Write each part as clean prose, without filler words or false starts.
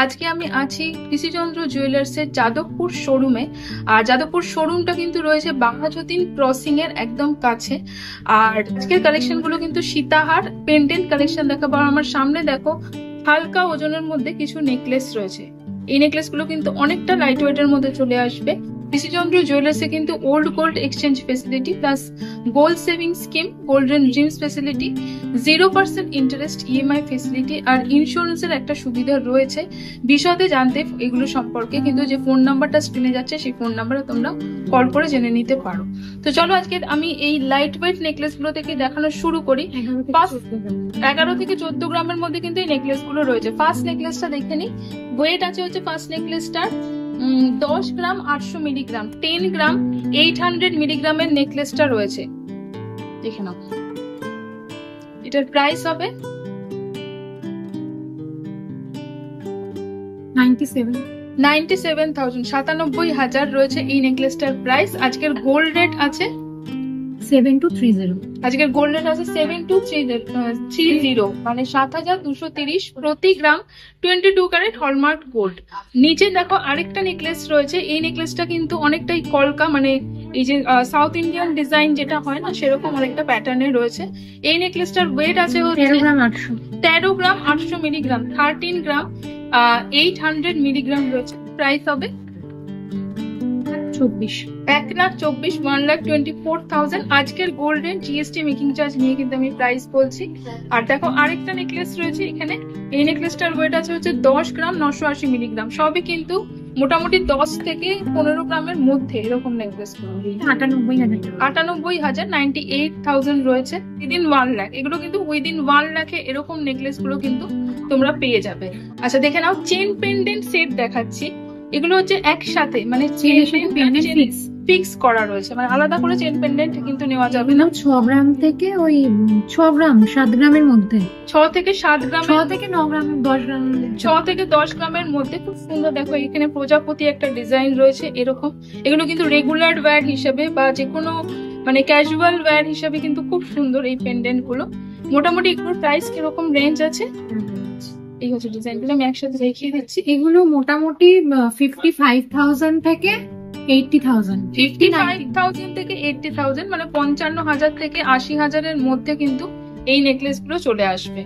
আজকে আমি আছি কৃষিচন্দ্র জুয়েলার্সের যাদবপুর শোরুমে। আর যাদবপুর শোরুমটা কিন্তু রয়েছে বাঘাযতীন ক্রসিং এর একদম কাছে। আর আজকের কালেকশন গুলো কিন্তু সীতাহার পেন্ডেন্ট কালেকশন দেখাবো। আমার সামনে দেখো হালকা ওজনের মধ্যে কিছু নেকলেস রয়েছে। এই নেকলেস গুলো কিন্তু অনেকটা লাইট ওয়েটের মধ্যে চলে আসবে। কৃষিচন্দ্র জুয়েলার্সে কিন্তু old gold exchange facility plus gold saving scheme, golden dreams facility, 0% interest EMI facility আর ইন্স্যুরেন্সের একটা সুবিধা রয়েছে। বিশদে জানতে এগুলো সম্পর্কে কিন্তু যে ফোন নাম্বারটা স্ক্রিনে যাচ্ছে সেই ফোন নাম্বারে তোমরা কল করে জেনে নিতে পারো। তো চলো আজকে আমি এই লাইট ওয়েট নেকলেস গুলো থেকে দেখানো শুরু করি। 11 থেকে 14 গ্রামের মধ্যে কিন্তু এই নেকলেস গুলো রয়েছে। ফার্স্ট নেকলেসটা দেখে নি। ওয়েট আছে হচ্ছে ফার্স্ট নেকলেসটার 10 গ্রাম 800 মিলিগ্রাম, 10 গ্রাম 800 মিলিগ্রামের নেকলেসটা রয়েছে। দেখে নাও, এটার প্রাইস হবে 97,000 রয়েছে এই নেকলেসটার প্রাইস। আজকের গোল্ড রেট আছে 7230। আজকের গোল্ড রেট আছে 7230, মানে 7230 প্রতি গ্রাম, 22 ক্যারেট হলমার্ক গোল্ড। নিচে দেখো আরেকটা নেকলেস রয়েছে। এই নেকলেসটা কিন্তু অনেকটাই কলকা, মানে এই যে সাউথ ইন্ডিয়ান ডিজাইন যেটা হয় না সেরকম অনেকটা প্যাটার্নে রয়েছে। এই নেকলেসটার ওয়েট আছে 13 গ্রাম 800 মিলিগ্রাম, 13 গ্রাম 800 মিলিগ্রাম রয়েছে। প্রাইস হবে 1,24,000, 1,24,000। আজকের গোল্ডেন জিএসটি মেকিং চার্জ নিয়ে কিন্তু আমি প্রাইস বলছি। আর দেখো আরেকটা নেকলেস রয়েছে এখানে। এই নেকলেসটার ওয়েট আছে হচ্ছে 10 গ্রাম 980 মিলিগ্রাম। সবই কিন্তু মোটামুটি 10 থেকে 15 গ্রামের মধ্যে এরকম নেকলেস। 98,000, 98,000 রয়েছে। উইদিন 1 লাখ, এগুলো কিন্তু উইদিন 1 লাখে এরকম নেকলেস গুলো কিন্তু তোমরা পেয়ে যাবে। আচ্ছা দেখে নাও, চেন পেন্ডেন্ট সেট দেখাচ্ছি। এগুলো হচ্ছে একসাথে, মানে ফিক্স করা রয়েছে, মানে আলাদা করে চেন পেন্ডেন্ট কিন্তু নেওয়া যাবে না। 6 গ্রাম থেকে 6 গ্রাম 7 গ্রামের মধ্যে, 6 থেকে 7 গ্রাম, 6 থেকে 9 গ্রাম, 10 গ্রাম, 6 থেকে 10 গ্রামের মধ্যে। খুব সুন্দর দেখো এখানে প্রজাপতি একটা ডিজাইন রয়েছে এরকম। এগুলো কিন্তু রেগুলার ওয়্যার হিসেবে বা যে কোনো মানে ক্যাজুয়াল ওয়্যার হিসেবে কিন্তু খুব সুন্দর এই পেন্ডেন্ট গুলো। মোটামুটি এগুলোর প্রাইস কিরকম রেঞ্জ আছে? এই হচ্ছে ডিজাইনগুলো, আমি একসাথে দেখিয়ে দিচ্ছি। এগুলো মোটামুটি 55,000 থেকে 80,000, 55,000 থেকে 80,000, মানে 55,000 থেকে 80,000 মধ্যে কিন্তু এই নেকলেস গুলো চলে আসবে।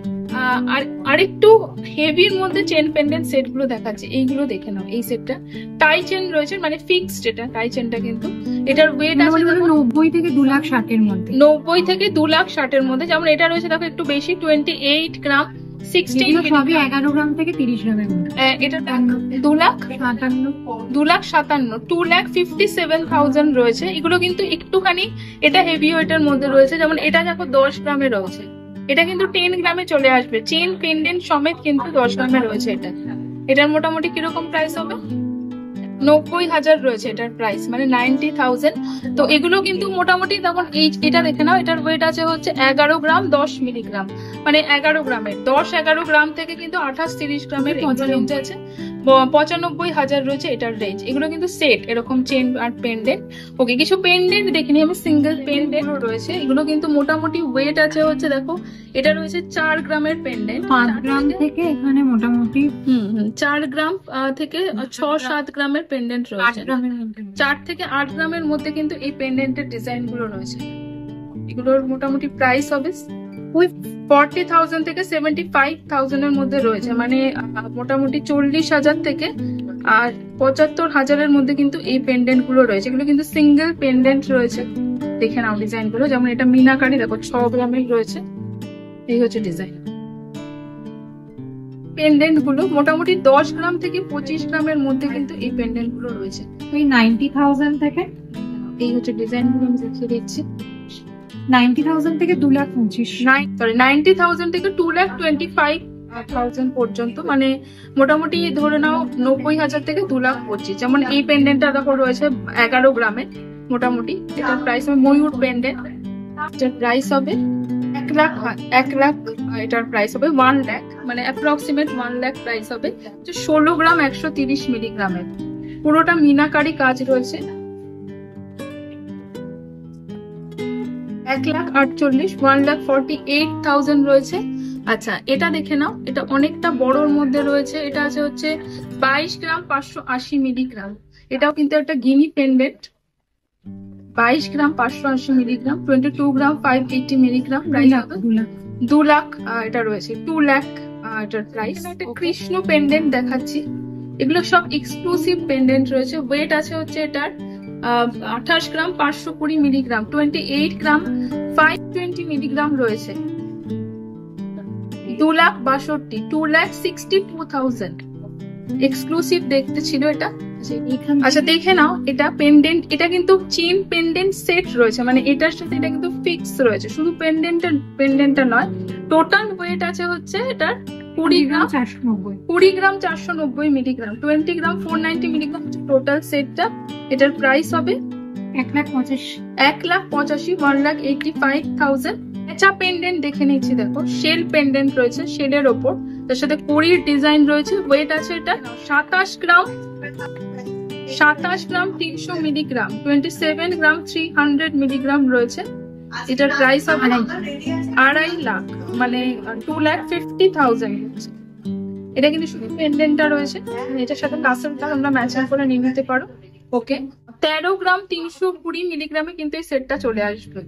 আর আরেকটু হেভির মধ্যে চেন পেন্ডেন্ট সেট গুলো দেখাচ্ছে, এইগুলো দেখে নাও। এই সেটটা টাই চেন রয়েছে, মানে ফিক্সড এটা টাই চেনটা, কিন্তু এটার ওয়েট আছে 90 থেকে 2,60,000 এর মধ্যে, 90 থেকে 2,60,000 এর মধ্যে। যেমন এটা রয়েছে দেখো একটু বেশি, 28 গ্রাম 16, সবই 11 গ্রাম থেকে 30 গ্রামের মধ্যে। এটা 2,57,000, 2,57,000 রয়েছে। এগুলো কিন্তু একটুখানি এটা হেভি ওয়েটের মধ্যে রয়েছে। যেমন এটা দেখো 10 গ্রামে রয়েছে, এটা কিন্তু 10 গ্রামে চলে আসবে। চেন পেন্ডেন্ট সমেত কিন্তু 10 গ্রামে রয়েছে এটা। এটার মোটামুটি কিরকম প্রাইস হবে? 90,000 রয়েছে এটার প্রাইস, মানে 90,000। তো এগুলো কিন্তু মোটামুটি তখন এটা দেখে নাও, এটার ওয়েট আছে হচ্ছে 11 গ্রাম 10 মিলিগ্রাম, মানে 11 গ্রামের 10-11 গ্রাম থেকে কিন্তু 28-30 গ্রামের রেঞ্জ আছে। 95,000 রয়েছে এটার রেঞ্জ। এগুলো কিন্তু সেট এরকম চেন আর পেন্ডেন্ট। ওকে, কিছু পেন্ডেন্ট দেখিনি আমি, সিঙ্গেল পেন্ডেন্ট রয়েছে। এগুলো কিন্তু মোটামুটি ওয়েট আছে হচ্ছে দেখো, এটা রয়েছে 4 গ্রামের পেন্ডেন্ট, 5 গ্রাম থেকে এখানে মোটামুটি 4 গ্রাম থেকে 6-7 গ্রামের পেন্ডেন্ট রয়েছে। 4 থেকে 8 গ্রামের মধ্যে কিন্তু এই পেন্ডেন্টের ডিজাইন গুলো রয়েছে। এগুলোর মোটামুটি প্রাইস হবে 40,000 থেকে 75,000 এর মধ্যে রয়েছে, মানে মোটামুটি 40,000 থেকে আর 75,000 মধ্যে কিন্তু এই পেন্ডেন্ট গুলো রয়েছে। এগুলো কিন্তু সিঙ্গেল পেন্ডেন্ট রয়েছে। দেখে নাও ডিজাইন গুলো, যেমন এটা মিনাকারি দেখো 6 গ্রামের রয়েছে। এই হচ্ছে ডিজাইন। পেন্ডেন্ট গুলো মোটামুটি 10 গ্রাম থেকে 25 গ্রামের মধ্যে কিন্তু এই পেন্ডেন্ট গুলো রয়েছে। ওই 90,000 থেকে, এই হচ্ছে ডিজাইন গুলো আমি দেখিয়ে দিচ্ছি। 90,000 থেকে 2,25,000, 90,000 থেকে 2,25,000 পর্যন্ত, মানে মোটামুটি ধরে নাও 90,000 থেকে 2,25,000। যেমন এই পেন্ডেন্টটা দেখো রয়েছে 11 গ্রামে মোটামুটি। এটার প্রাইস হবে ময়ূর পেন্ডেন্ট, এটার প্রাইস হবে 1 লাখ। এটার প্রাইস হবে 1 লাখ, মানে অ্যাপ্রক্সিমেট 1 লাখ প্রাইস হবে। 16 গ্রাম 130 মিলিগ্রামের, পুরোটা মিনাকারি কাজ রয়েছে। 1,48,000, 1,48,000 রয়েছে। আচ্ছা, এটা দেখে নাও, এটা অনেকটা বড়র মধ্যে রয়েছে। এটা আছে হচ্ছে 22 গ্রাম 580 মিলিগ্রাম। এটাও কিন্তু একটা গিনি পেন্ডেন্ট। 22 গ্রাম 580 মিলিগ্রাম, 22 গ্রাম 580 মিলিগ্রাম, প্রাইস 2 লাখ। এটা রয়েছে 2 লাখ এটার প্রাইস। একটা কৃষ্ণ পেন্ডেন্ট দেখাচ্ছি, এগুলো সব এক্সক্লুসিভ পেন্ডেন্ট রয়েছে। ওয়েট আছে হচ্ছে এটার 28 গ্রাম 520 মিলিগ্রাম, 28 গ্রাম 520 মিলিগ্রাম রয়েছে। 2,62,000, 2,62,000 এক্সক্লুসিভ দেখতে ছিল এটা। আচ্ছা দেখে নাও, এটা পেন্ডেন্ট, এটা কিন্তু চেন পেন্ডেন্ট সেট রয়েছে, মানে এটার সাথে এটা কিন্তু ফিক্স রয়েছে, শুধু পেন্ডেন্টটা নয়। টোটাল ওয়েট আছে হচ্ছে এটার 20 গ্রাম 490 মিলিগ্রাম, 20 গ্রাম 490 মিলিগ্রাম টোটাল সেটটা। এটার প্রাইস হবে 1,85,000, 1,85,000। এটা পেন্ডেন্ট দেখে নিচ্ছি, দেখো শেল পেন্ডেন্ট রয়েছে, শেলের ওপর তার সাথে কড়ির ডিজাইন রয়েছে। ওয়েট আছে এটা 27 গ্রাম 300 মিলিগ্রাম, 27 গ্রাম 300 মিলিগ্রাম রয়েছে। এটার প্রাইস হবে 2.5 লাখ, মানে 2,50,000। এটা কিন্তু শুধু পেন্ডেন্টটা রয়েছে, এটার সাথে কাসেলটা তোমরা ম্যাচিং করে নিয়ে নিতে পারো। ওকে, 13 গ্রাম 320 মিলিগ্রামে কিন্তু এই সেটটা চলে আসবে,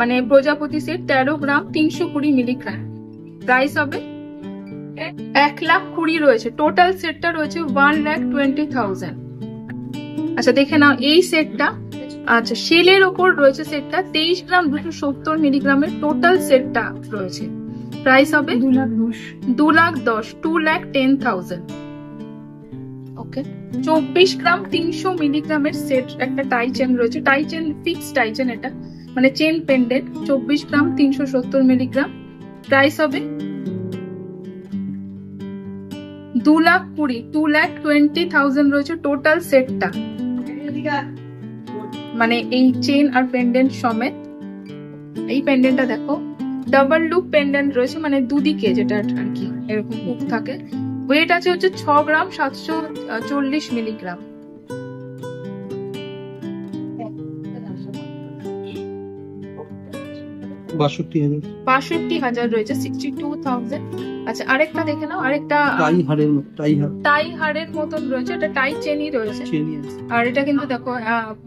মানে প্রজাপতি সেট 13 গ্রাম 320 মিলিগ্রাম। প্রাইস হবে 1,20,000 রয়েছে। টোটাল সেটটা রয়েছে 1,20,000। আচ্ছা দেখে নাও এই সেটটা, আচ্ছা শেলের ওপর রয়েছে সেটটা, 23 গ্রাম 270 মিলিগ্রামের টোটাল সেটটা রয়েছে। প্রাইস হবে 2,10,000, 2,10,000। ওকে, 24 গ্রাম 300 মিলিগ্রামের সেট একটা টাই চেন রয়েছে, tie chain fix tie chain, এটা মানে chain pendant, 24 gram 370 milligram. Price হবে 2,20,000, 2,20,000 রয়েছে টোটাল সেটটা, মানে এই চেন আর পেন্ডেন্ট সমেত। এই পেন্ডেন্টটা দেখো ডাবল লুপ পেন্ডেন্ট রয়েছে, মানে দুদিকে যেটা আর কি এরকম হুক থাকে। ওয়েট আছে হচ্ছে 6 গ্রাম 740 মিলিগ্রাম। বাষট্টি হাজার রয়েছে, 62,000। আচ্ছা আরেকটা দেখে নাও, আরেকটা টাই হাড়ের মতন রয়েছে, এটা টাই চেনই রয়েছে। আর এটা কিন্তু দেখো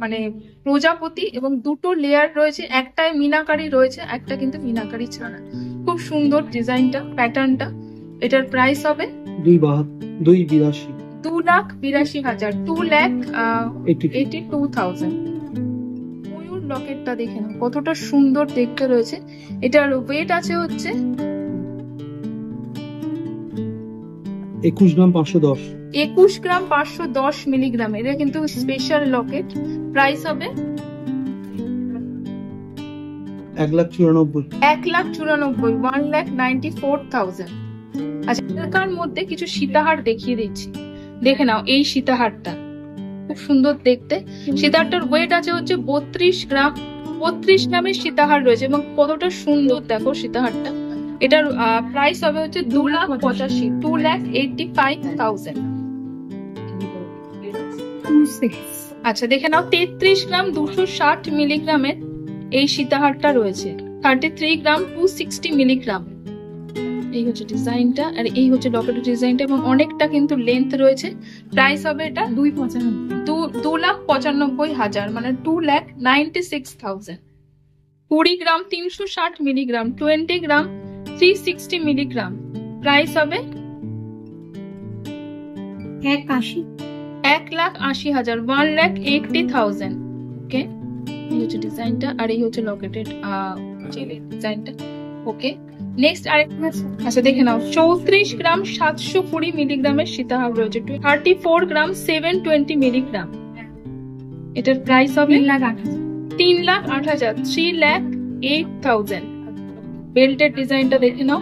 মানে প্রজাপতি এবং দুটো লেয়ার রয়েছে, একটায় মিনাকারি রয়েছে, একটা কিন্তু মিনাকারি ছাড়া। খুব সুন্দর ডিজাইনটা, প্যাটার্নটা। এটার প্রাইস হবে 2,82,000, 2,82,000। ময়ূর লকেটটা দেখে নাও কতটা সুন্দর দেখতে রয়েছে। এটার ওয়েট আছে হচ্ছে 21 গ্রাম 510, 21 গ্রাম 510 মিলিগ্রাম। এটা কিন্তু স্পেশাল লকেট। প্রাইস হবে 1,94,000, 1,94,000। আচ্ছা এটার মধ্যে কিছু সীতাহার দেখিয়ে দিচ্ছি, দেখে নাও এই সীতাহারটা খুব সুন্দর দেখতে। সীতাহারটার ওয়েট আছে হচ্ছে 32 গ্রাম, 32 গ্রামের সীতাহার রয়েছে এবং কতটা সুন্দর দেখো সীতাহারটা। এটার প্রাইস হবে হচ্ছে 2,85,000, 2,85,000। আচ্ছা দেখে নাও 33 গ্রাম 260 মিলিগ্রামের এই সীতাহারটা রয়েছে, 33 গ্রাম 260 মিলিগ্রাম। এই হচ্ছে ডিজাইনটা, আর এই হচ্ছে লকেটের ডিজাইনটা, এবং অনেকটা কিন্তু লেন্থ রয়েছে। প্রাইস হবে এটা 2,95,000, মানে 2,96,000। 20 গ্রাম 360 মিলিগ্রাম, 20 গ্রাম 360 মিলিগ্রাম। প্রাইস হবে 1,80,000, 1,80,000। ওকে, এই হচ্ছে ডিজাইনটা, আর এই হচ্ছে লকেটেড ডিজাইনটা। ওকে, নেক্সট আরেকটা। আচ্ছা দেখে নাও 34 গ্রাম 720 মিলিগ্রামের সীতাহার রয়েছে, 34 গ্রাম 720 মিলিগ্রাম। এটার প্রাইস হবে 3,08,000, 3,08,000। বেল্টের ডিজাইনটা দেখে নাও।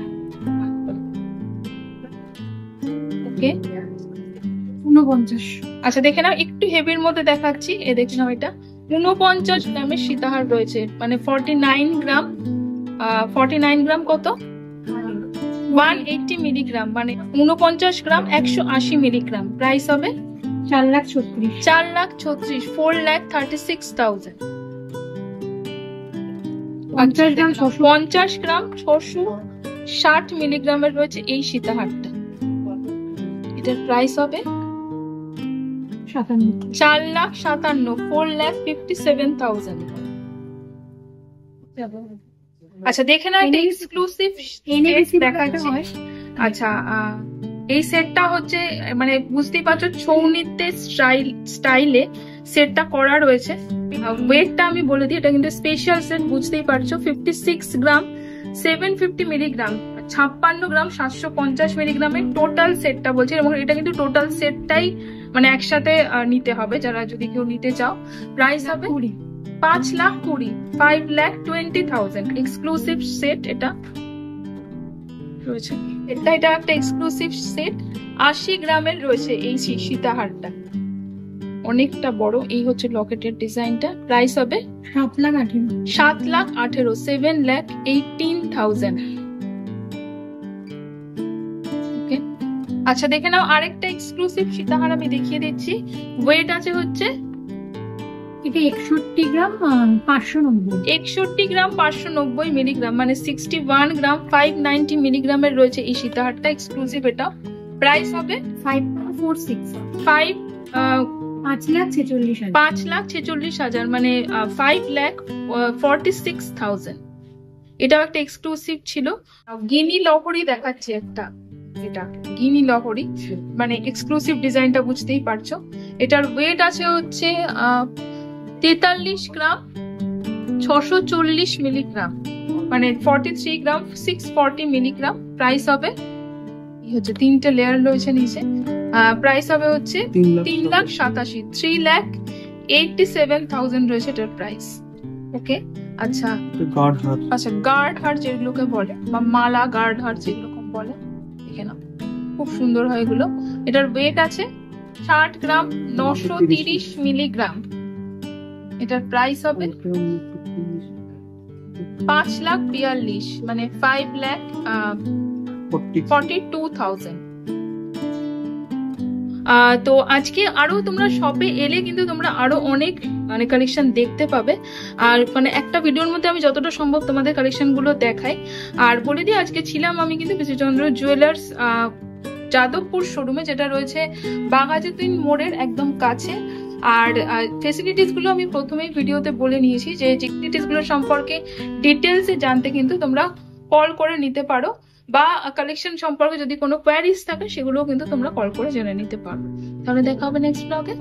ওকে, 49। আচ্ছা দেখে নাও একটু হেভির মধ্যে দেখাচ্ছি, এ দেখে নাও এটা 49 গ্রামের সীতাহার রয়েছে, মানে 49 গ্রাম 49 গ্রাম কত 180 মিলিগ্রাম, মানে 49 গ্রাম 180 মিলিগ্রাম। প্রাইস হবে 4,36,000, 4,36,000। 50 গ্রাম 600 60 মিলিগ্রামের রয়েছে এই সীতাহারটা। এটার প্রাইস হবে 4,57,000, 4,57,000। আচ্ছা দেখে না, এটা এক্সক্লুসিভ দেখাচ্ছি। আচ্ছা এই সেটটা হচ্ছে মানে বুঝতেই পারছো ছৌ নৃত্যের স্টাইলে সেটটা করা রয়েছে। ওয়েটটা আমি বলে দিই, এটা কিন্তু স্পেশাল সেট, বুঝতেই পারছো। 56 গ্রাম 750 মিলিগ্রাম, 56 গ্রাম 750 মিলিগ্রামের টোটাল সেটটা বলছে। এবং এটা কিন্তু টোটাল সেটটাই মানে একসাথে নিতে হবে যারা যদি কেউ নিতে চাও। প্রাইস হবে 5,20,000, 5,20,000 এক্সক্লুসিভ সেট এটা রয়েছে। এটা একটা এক্সক্লুসিভ সেট, 80 গ্রামের রয়েছে এই সীতাহারটা, অনেকটা বড়। এই হচ্ছে লকেটের ডিজাইনটা। প্রাইস হবে 7,18,000, 7,18,000। ওকে, আচ্ছা দেখে নাও আরেকটা এক্সক্লুসিভ সীতাহার আমি দেখিয়ে দিচ্ছি। ওয়েট আছে হচ্ছে এটা 61 গ্রাম 590, 61 গ্রাম 590 মিলিগ্রাম, মানে 61 গ্রাম 590 মিলিগ্রামের রয়েছে এই সীতাহারটা এক্সক্লুসিভ। এটা প্রাইস হবে 5,46,000, মানে 5,46,000। এটাও একটা এক্সক্লুসিভ ছিল। গিনি লহরি দেখাচ্ছে একটা, এটা গিনি লহরি মানে এক্সক্লুসিভ ডিজাইনটা বুঝতেই পারছো। এটার ওয়েট আছে হচ্ছে 43 গ্রাম 640 মিলিগ্রাম, মানে 43 গ্রাম 640 মিলিগ্রাম। প্রাইস হবে হচ্ছে 3টে লেয়ার রয়েছে নিচে। প্রাইস হবে হচ্ছে 3,87,000, 3,87,000 রয়েছে এটার প্রাইস। ওকে, আচ্ছা গার্ড হার যেগুলোকে বলে বা মালা গার্ড হার যেগুলো বলে, দেখে নাও খুব সুন্দর হয় এগুলো। এটার ওয়েট আছে 60 গ্রাম 930 মিলিগ্রাম। এটার প্রাইস হবে 5,42,000, মানে 5,42,000। তো আজকে আরো তোমরা শপে এলে কিন্তু তোমরা আরো অনেক মানে কালেকশন দেখতে পাবে। আর মানে একটা ভিডিওর মধ্যে আমি যতটা সম্ভব তোমাদের কালেকশন গুলো দেখাই। আর বলে দিই আজকে ছিলাম আমি কিন্তু বিজয়চন্দ্র জুয়েলার্স যাদবপুর শোরুমে, যেটা রয়েছে বাঘাযতীন মোড়ের একদম কাছে। আর ফেসিলিটিস গুলো আমি প্রথমেই ভিডিওতে বলে নিয়েছি, যে ফেসিলিটিস গুলো সম্পর্কে ডিটেলসে জানতে কিন্তু তোমরা কল করে নিতে পারো, বা কালেকশন সম্পর্কে যদি কোনো কোয়ারিজ থাকে সেগুলোও কিন্তু তোমরা কল করে জেনে নিতে পারো। তাহলে দেখা হবে নেক্সট ব্লগে।